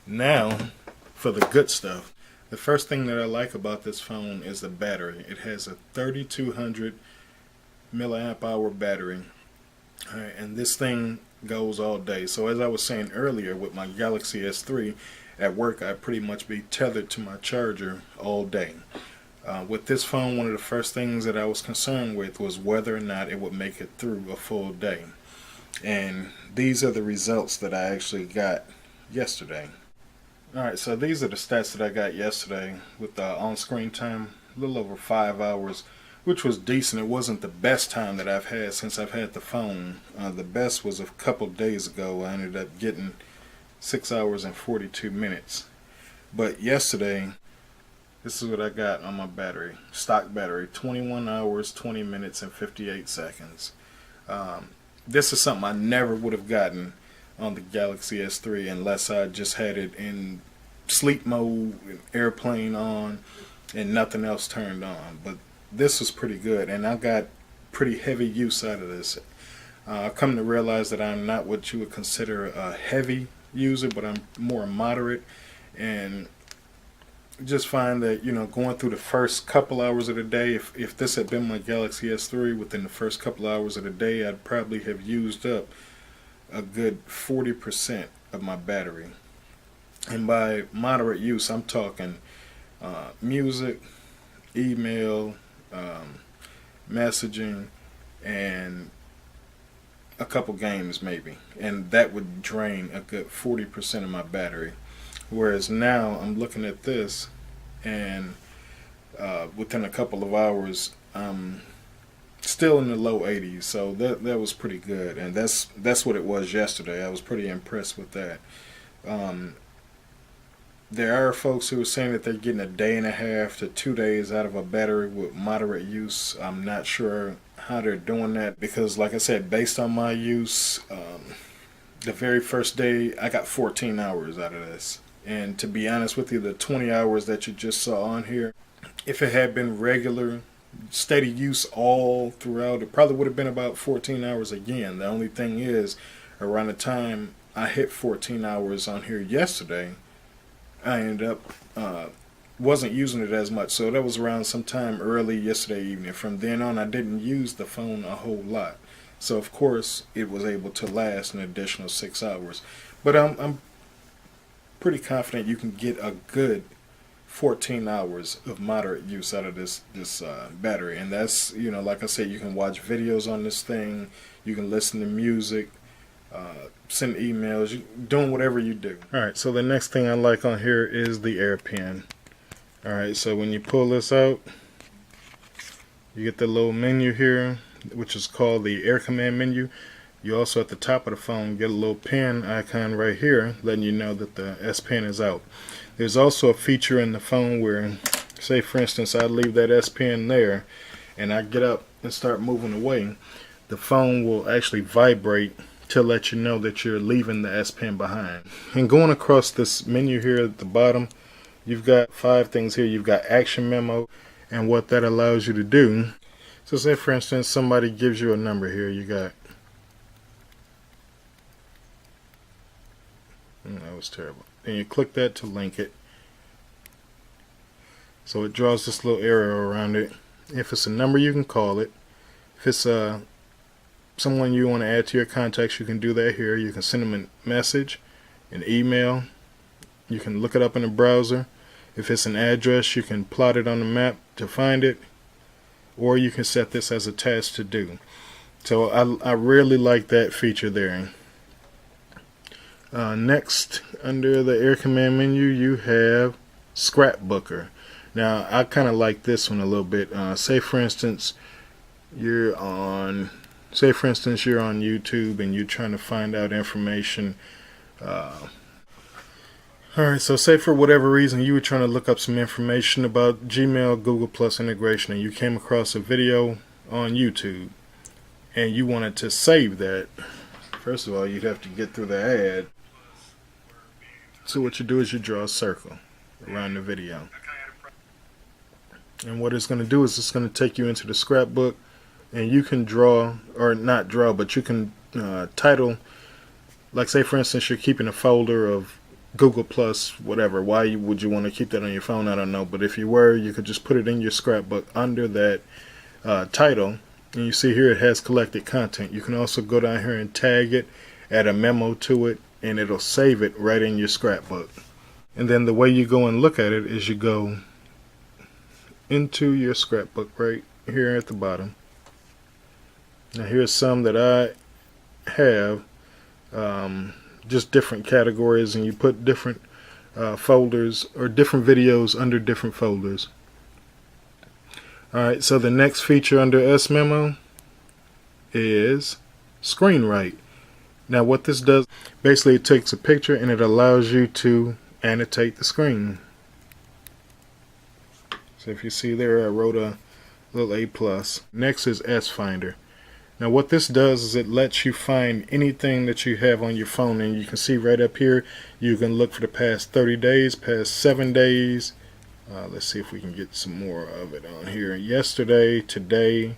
Now, for the good stuff. The first thing that I like about this phone is the battery. It has a 3200 milliamp hour battery. Alright, and this thing goes all day. So as I was saying earlier with my Galaxy S3, at work I pretty much be tethered to my charger all day. With this phone, one of the first things that I was concerned with was whether or not it would make it through a full day. And these are the results that I actually got yesterday. Alright, so these are the stats that I got yesterday with on-screen time, a little over 5 hours, which was decent. It wasn't the best time that I've had since I've had the phone. The best was a couple days ago. I ended up getting 6 hours and 42 minutes. But yesterday, this is what I got on my battery. Stock battery, 21 hours, 20 minutes, and 58 seconds. This is something I never would have gotten on the Galaxy S3 unless I just had it in sleep mode, airplane on, and nothing else turned on. But this was pretty good, and I got pretty heavy use out of this. I've come to realize that I'm not what you would consider a heavy user, but I'm more moderate, and just find that, you know, going through the first couple hours of the day, if this had been my Galaxy S3, within the first couple hours of the day, I'd probably have used up a good 40% of my battery. And by moderate use, I'm talking music, email, messaging, and a couple games maybe. And that would drain a good 40% of my battery. Whereas now I'm looking at this, and within a couple of hours, I'm still in the low 80s. So that was pretty good, and that's what it was yesterday. I was pretty impressed with that. There are folks who are saying that they're getting a day and a half to 2 days out of a battery with moderate use. I'm not sure how they're doing that because, like I said, based on my use, the very first day I got 14 hours out of this. And to be honest with you, the 20 hours that you just saw on here, if it had been regular, steady use all throughout, it probably would have been about 14 hours again. The only thing is, around the time I hit 14 hours on here yesterday, I ended up wasn't using it as much. So that was around sometime early yesterday evening. From then on, I didn't use the phone a whole lot. So of course, it was able to last an additional 6 hours. But I'm pretty confident you can get a good 14 hours of moderate use out of this battery. And that's, you know, like I said, you can watch videos on this thing, you can listen to music, send emails, doing whatever you do. Alright, so the next thing I like on here is the AirPen. Alright, so when you pull this out, you get the little menu here, which is called the Air Command menu. You also, at the top of the phone, get a little pen icon right here letting you know that the S Pen is out. There's also a feature in the phone where, say for instance, I leave that S Pen there and I get up and start moving away, the phone will actually vibrate to let you know that you're leaving the S Pen behind. And going across this menu here at the bottom, you've got 5 things here. You've got action memo, and what that allows you to do. So say for instance somebody gives you a number here. You got, that was terrible. And you click that to link it. So it draws this little area around it. If it's a number, you can call it. If it's someone you want to add to your contacts, you can do that here. You can send them a message, an email. You can look it up in the browser. If it's an address, you can plot it on the map to find it. Or you can set this as a task to do. So I really like that feature there. Next, under the Air Command menu, you have Scrapbooker. Now, I kind of like this one a little bit. Say for instance, you're on YouTube and you're trying to find out information. Alright, so say for whatever reason you were trying to look up some information about Gmail Google Plus integration, and you came across a video on YouTube and you wanted to save that. First of all, you'd have to get through the ad. So what you do is you draw a circle around the video. And what it's going to do is it's going to take you into the scrapbook, and you can draw, or not draw, but you can title, like say for instance you're keeping a folder of Google Plus, whatever. Why would you want to keep that on your phone? I don't know. But if you were, you could just put it in your scrapbook under that title. And you see here it has collected content. You can also go down here and tag it, add a memo to it, and it'll save it right in your scrapbook. And then the way you go and look at it is you go into your scrapbook right here at the bottom. Now here's some that I have, just different categories, and you put different folders or different videos under different folders. Alright, so the next feature under S-Memo is ScreenWrite. Now what this does, basically it takes a picture and it allows you to annotate the screen. So if you see there, I wrote a little A+. Next is S-Finder. Now what this does is it lets you find anything that you have on your phone, and you can see right up here you can look for the past 30 days, past 7 days. Let's see if we can get some more of it on here. Yesterday, today,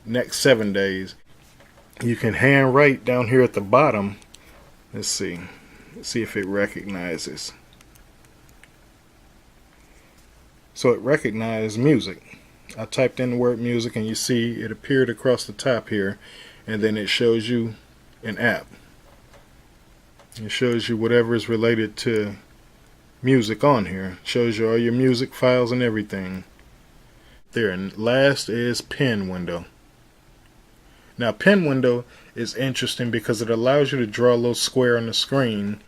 next 7 days. You can hand write down here at the bottom. Let's see if it recognizes. So it recognized music. I typed in the word music and you see it appeared across the top here, and then it shows you an app. It shows you whatever is related to music on here. It shows you all your music files and everything there. And last is Pen Window. Now Pen Window is interesting because it allows you to draw a little square on the screen,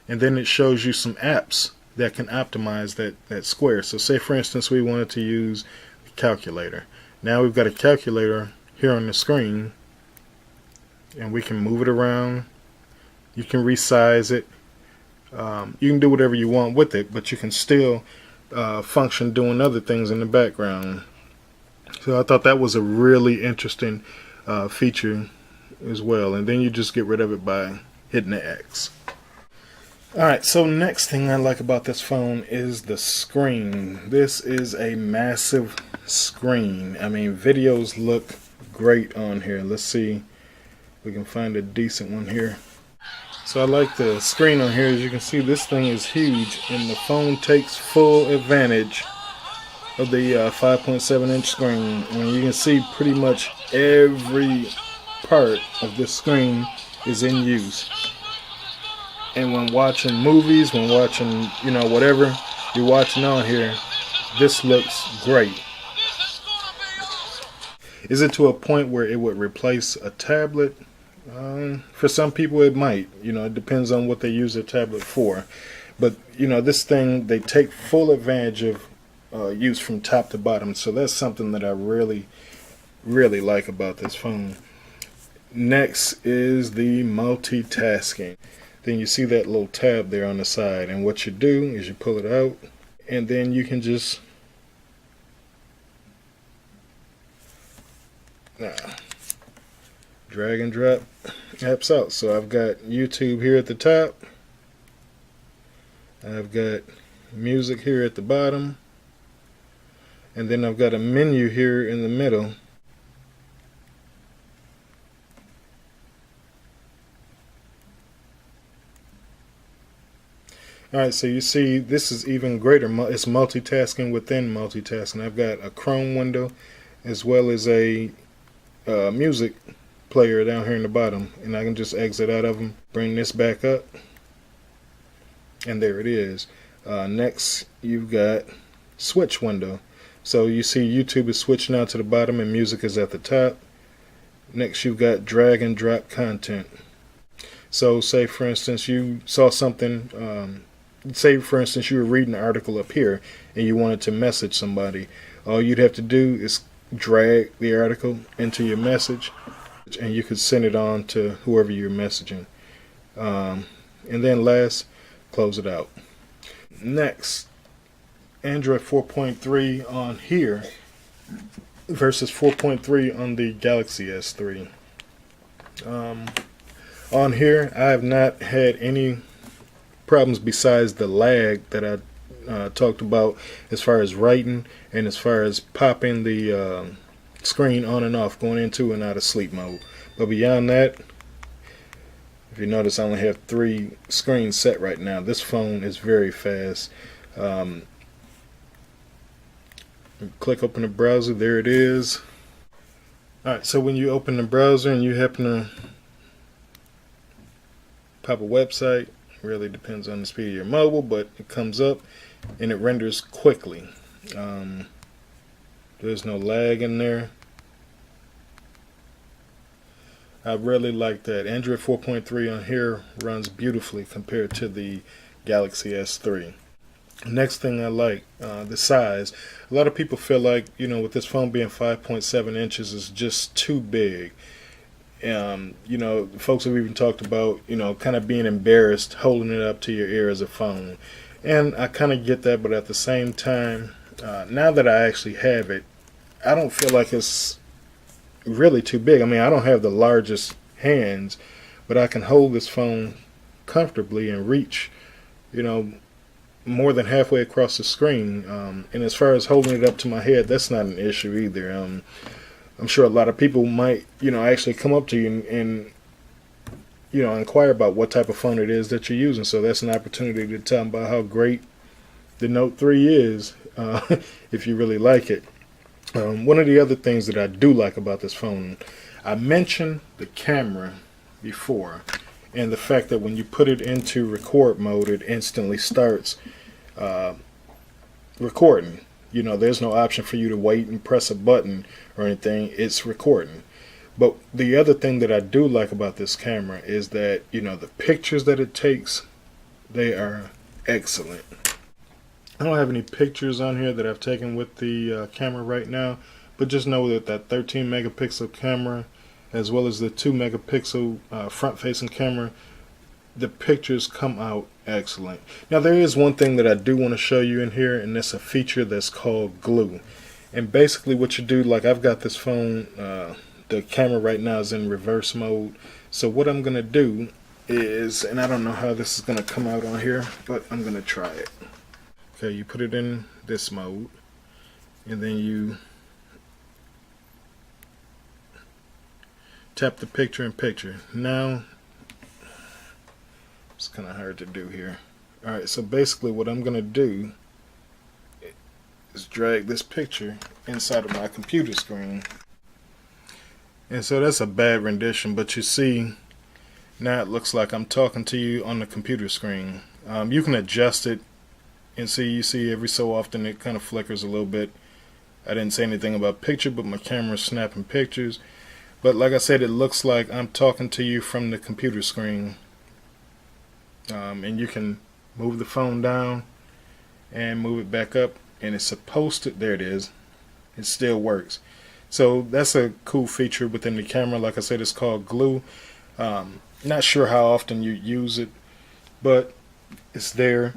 and then it shows you some apps that can optimize that square. So say for instance we wanted to use a calculator. Now we've got a calculator here on the screen, and we can move it around. You can resize it. You can do whatever you want with it, but you can still function doing other things in the background. So I thought that was a really interesting feature as well. And then you just get rid of it by hitting the X. Alright, so next thing I like about this phone is the screen. This is a massive screen. I mean, videos look great on here. Let's see if we can find a decent one here. So I like the screen on here. As you can see, this thing is huge, and the phone takes full advantage of the 5.7 inch screen. And you can see pretty much every part of this screen is in use. And when watching movies, when watching, whatever you're watching on here, this looks great. Is it to a point where it would replace a tablet? For some people it might. It depends on what they use their tablet for. But, this thing, they take full advantage of use from top to bottom. So that's something that I really, really like about this phone. Next is the multitasking. Then you see that little tab there on the side, and what you do is you pull it out, and then you can just drag and drop apps out. So I've got YouTube here at the top, I've got music here at the bottom, and then I've got a menu here in the middle. Alright, so you see this is even greater. It's multitasking within multitasking. I've got a Chrome window as well as a music player down here in the bottom, and I can just exit out of them, bring this back up, and there it is. Next you've got switch window. So you see YouTube is switching out to the bottom and music is at the top. Next you've got drag and drop content. So say for instance you saw something, say for instance you were reading an article up here and you wanted to message somebody. All you'd have to do is drag the article into your message, and you could send it on to whoever you're messaging. And then last, close it out. Next, Android 4.3 on here versus 4.3 on the Galaxy S3. On here I have not had any problems besides the lag that I talked about as far as writing and as far as popping the screen on and off, going into and out of sleep mode. But beyond that, If you notice, I only have 3 screens set right now. This phone is very fast. Click open the browser, there it is. Alright, so when you open the browser and you happen to pop a website, really depends on the speed of your mobile, but it comes up and it renders quickly. There's no lag in there. I really like that. Android 4.3 on here runs beautifully compared to the Galaxy S3. Next thing I like, the size. A lot of people feel like, with this phone being 5.7 inches is just too big. Folks have even talked about, kind of being embarrassed holding it up to your ear as a phone. And I kind of get that, but at the same time, now that I actually have it, I don't feel like it's really too big. I mean, I don't have the largest hands, but I can hold this phone comfortably and reach, more than halfway across the screen. And as far as holding it up to my head, that's not an issue either. I'm sure a lot of people might, actually come up to you and inquire about what type of phone it is that you're using. So that's an opportunity to tell them about how great the Note 3 is, if you really like it. One of the other things that I do like about this phone, I mentioned the camera before, and the fact that when you put it into record mode, it instantly starts recording. There's no option for you to wait and press a button or anything. It's recording. But the other thing that I do like about this camera is that, the pictures that it takes, they are excellent. I don't have any pictures on here that I've taken with the camera right now, but just know that that 13 megapixel camera, as well as the 2 megapixel front-facing camera, the pictures come out excellent. Now, there is one thing that I do want to show you in here, and that's a feature that's called glue. And basically what you do, like I've got this phone, the camera right now is in reverse mode. So what I'm going to do is, and I don't know how this is going to come out on here, but I'm going to try it. Okay, you put it in this mode, and then you tap the picture in picture. Now, it's kind of hard to do here. Alright, so basically what I'm going to do is drag this picture inside of my computer screen. And so that's a bad rendition, but you see, now it looks like I'm talking to you on the computer screen. You can adjust it. And you see every so often it kind of flickers a little bit. I didn't say anything about picture, but my camera's snapping pictures. But like I said, it looks like I'm talking to you from the computer screen. And you can move the phone down and move it back up, and it's supposed to, there it is. It still works. So that's a cool feature within the camera. Like I said, it's called glue. Not sure how often you use it, but it's there.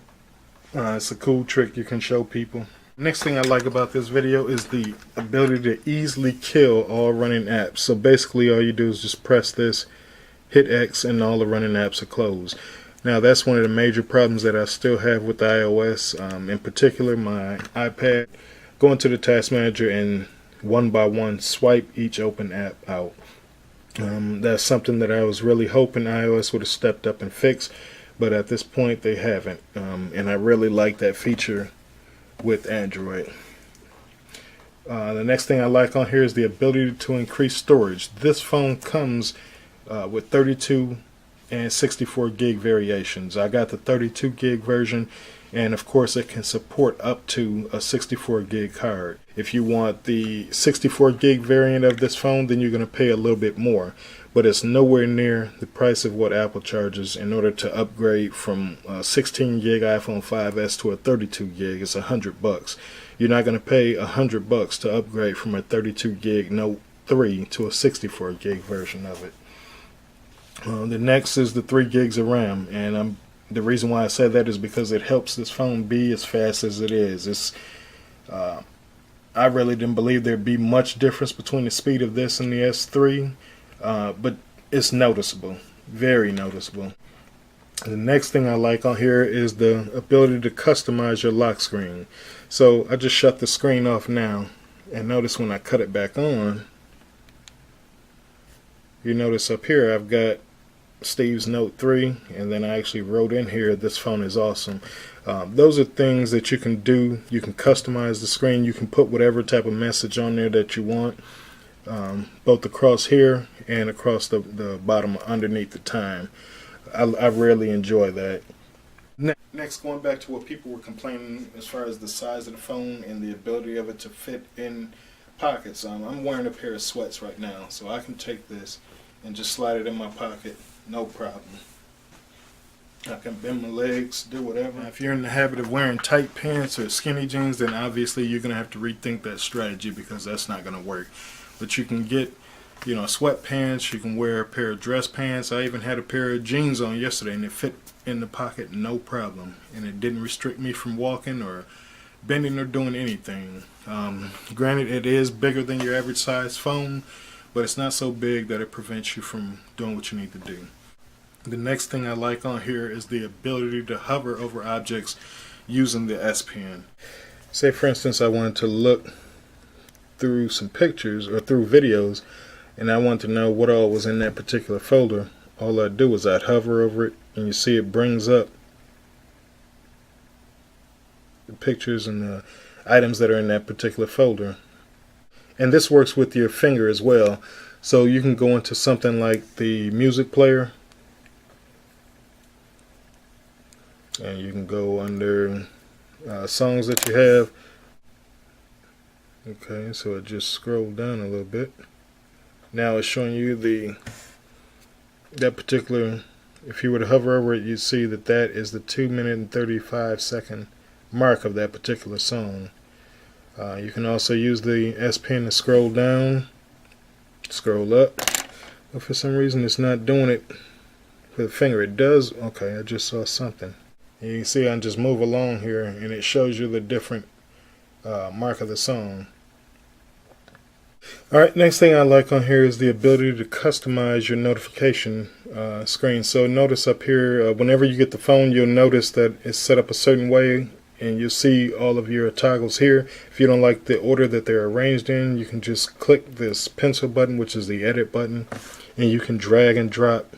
It's a cool trick you can show people. Next thing I like about this video is the ability to easily kill all running apps. So basically all you do is just press this, hit X, and all the running apps are closed. Now that's one of the major problems that I still have with iOS, in particular my iPad. Go into the task manager and one by one swipe each open app out. That's something that I was really hoping iOS would have stepped up and fixed. But at this point they haven't, and I really like that feature with Android. The next thing I like on here is the ability to increase storage. This phone comes with 32 and 64 gig variations. I got the 32 gig version, and of course it can support up to a 64 gig card. If you want the 64 gig variant of this phone, then you're going to pay a little bit more. But it's nowhere near the price of what Apple charges in order to upgrade from a 16 gig iPhone 5s to a 32 gig. It's $100. You're not going to pay $100 to upgrade from a 32 gig Note 3 to a 64 gig version of it. The next is the 3 gigs of RAM, and the reason why I say that is because it helps this phone be as fast as it is. I really didn't believe there'd be much difference between the speed of this and the S3. But it's noticeable, very noticeable. The next thing I like on here is the ability to customize your lock screen. So I just shut the screen off now, and notice when I cut it back on, you notice up here I've got Steve's Note 3, and then I actually wrote in here, this phone is awesome. Those are things that you can do. You can customize the screen. You can put whatever type of message on there that you want, both across here and across the bottom underneath the time. I really enjoy that. Next, going back to what people were complaining as far as the size of the phone and the ability of it to fit in pockets. I'm wearing a pair of sweats right now, so I can take this and just slide it in my pocket, no problem. I can bend my legs, do whatever. Now, if you're in the habit of wearing tight pants or skinny jeans, then obviously you're going to have to rethink that strategy, because that's not going to work. But you can get, sweatpants, you can wear a pair of dress pants. I even had a pair of jeans on yesterday and it fit in the pocket no problem. And it didn't restrict me from walking or bending or doing anything. Granted, it is bigger than your average size phone, but it's not so big that it prevents you from doing what you need to do. The next thing I like on here is the ability to hover over objects using the S Pen. Say for instance I wanted to look through some pictures or through videos and I want to know what all was in that particular folder. All I do is I'd hover over it and you see it brings up the pictures and the items that are in that particular folder. And this works with your finger as well. So you can go into something like the music player and you can go under songs that you have. Okay, so it just scrolled down a little bit. Now it's showing you that particular, if you were to hover over it, you'd see that that is the 2-minute and 35-second mark of that particular song. You can also use the S Pen to scroll down, scroll up, but for some reason it's not doing it with the finger. It does. Okay, I just saw something. And you can see I just move along here and it shows you the different mark of the song. Alright, next thing I like on here is the ability to customize your notification screen. So notice up here, whenever you get the phone, you'll notice that it's set up a certain way and you'll see all of your toggles here. If you don't like the order that they're arranged in, you can just click this pencil button, which is the edit button, and you can drag and drop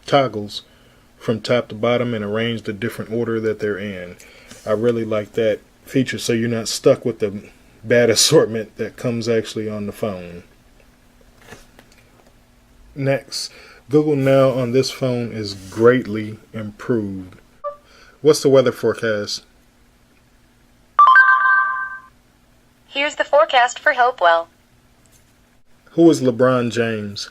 toggles from top to bottom and arrange the different order that they're in. I really like that feature, so you're not stuck with the bad assortment that comes actually on the phone. Next, Google Now on this phone is greatly improved. What's the weather forecast? Here's the forecast for Hopewell. Who is LeBron James?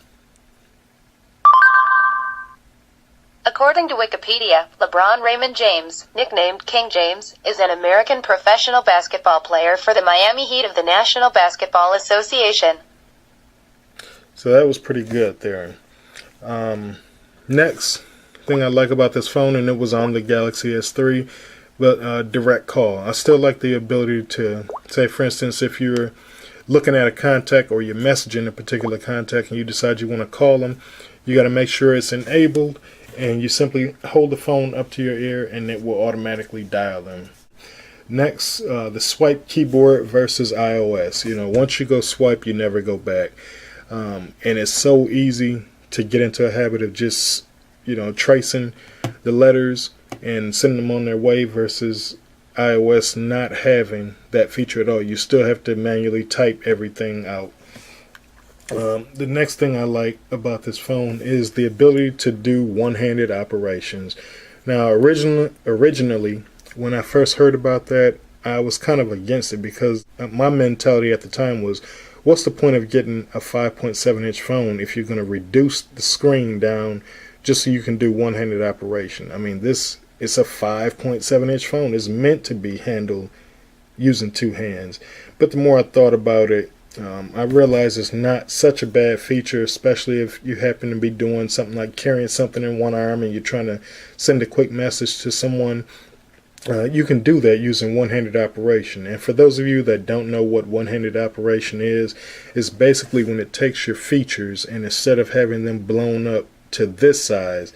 According to Wikipedia, LeBron Raymond James, nicknamed King James, is an American professional basketball player for the Miami Heat of the National Basketball Association. So that was pretty good there. Next thing I like about this phone, and it was on the Galaxy S3, but direct call. I still like the ability to, say for instance, if you're looking at a contact or you're messaging a particular contact and you decide you want to call them, you got to make sure it's enabled, and you simply hold the phone up to your ear and it will automatically dial them. Next, the swipe keyboard versus iOS. Once you go swipe, you never go back. And it's so easy to get into a habit of just, tracing the letters and sending them on their way versus iOS not having that feature at all. You still have to manually type everything out. The next thing I like about this phone is the ability to do one-handed operations. Now, originally, when I first heard about that, I was kind of against it because my mentality at the time was, what's the point of getting a 5.7-inch phone if you're going to reduce the screen down just so you can do one-handed operation? I mean, it's a 5.7-inch phone. It's meant to be handled using two hands. But the more I thought about it, I realized it's not such a bad feature, especially if you happen to be doing something like carrying something in one arm and you're trying to send a quick message to someone. You can do that using one-handed operation. And for those of you that don't know what one-handed operation is, it's basically when it takes your features and instead of having them blown up to this size,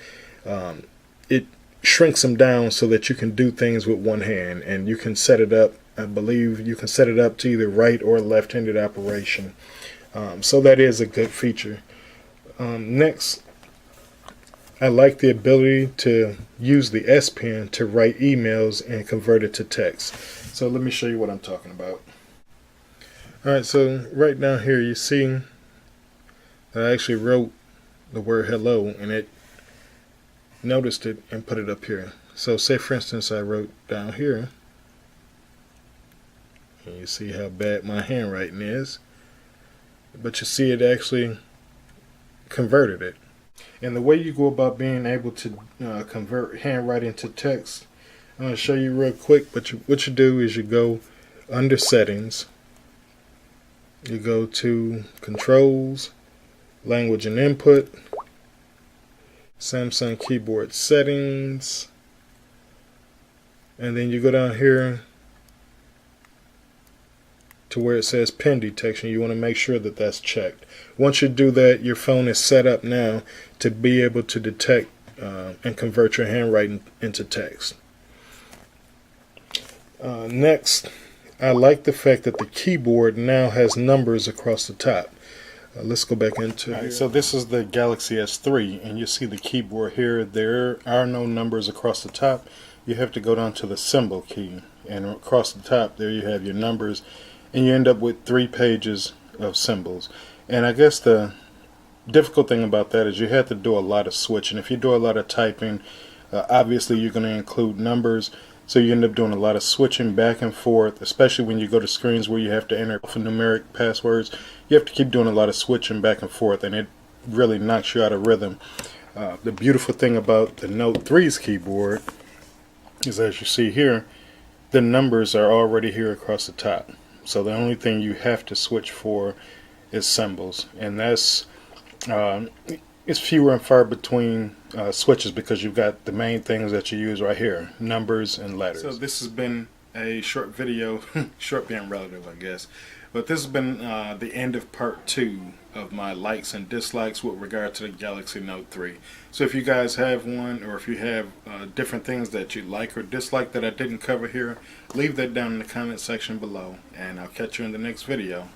it shrinks them down so that you can do things with one hand, and you can set it up. I believe you can set it up to either right or left-handed operation. So that is a good feature. Next, I like the ability to use the S Pen to write emails and convert it to text. So let me show you what I'm talking about. Alright, so right down here you see that I actually wrote the word hello and it noticed it and put it up here. So say for instance I wrote down here, and you see how bad my handwriting is, but you see it actually converted it. And the way you go about being able to convert handwriting to text, I'm going to show you real quick. But what you do is you go under settings, you go to controls, language and input, Samsung keyboard settings, and then you go down here to where it says pen detection. You want to make sure that that's checked. Once you do that, your phone is set up now to be able to detect and convert your handwriting into text. Next, I like the fact that the keyboard now has numbers across the top. Let's go back into it. So this is the Galaxy S3, and you see the keyboard here. There are no numbers across the top. You have to go down to the symbol key, and across the top there you have your numbers, and you end up with 3 pages of symbols. And I guess the difficult thing about that is you have to do a lot of switching. If you do a lot of typing, obviously you're going to include numbers, so you end up doing a lot of switching back and forth, especially when you go to screens where you have to enter alphanumeric passwords. You have to keep doing a lot of switching back and forth, and it really knocks you out of rhythm. The beautiful thing about the Note 3's keyboard is, as you see here, the numbers are already here across the top. So the only thing you have to switch for is symbols, and that's it's fewer and far between switches because you've got the main things that you use right here, numbers and letters. So this has been a short video, short being relative I guess, but this has been the end of part 2 of my likes and dislikes with regard to the Galaxy Note 3. So if you guys have one, or if you have different things that you like or dislike that I didn't cover here, leave that down in the comment section below, and I'll catch you in the next video.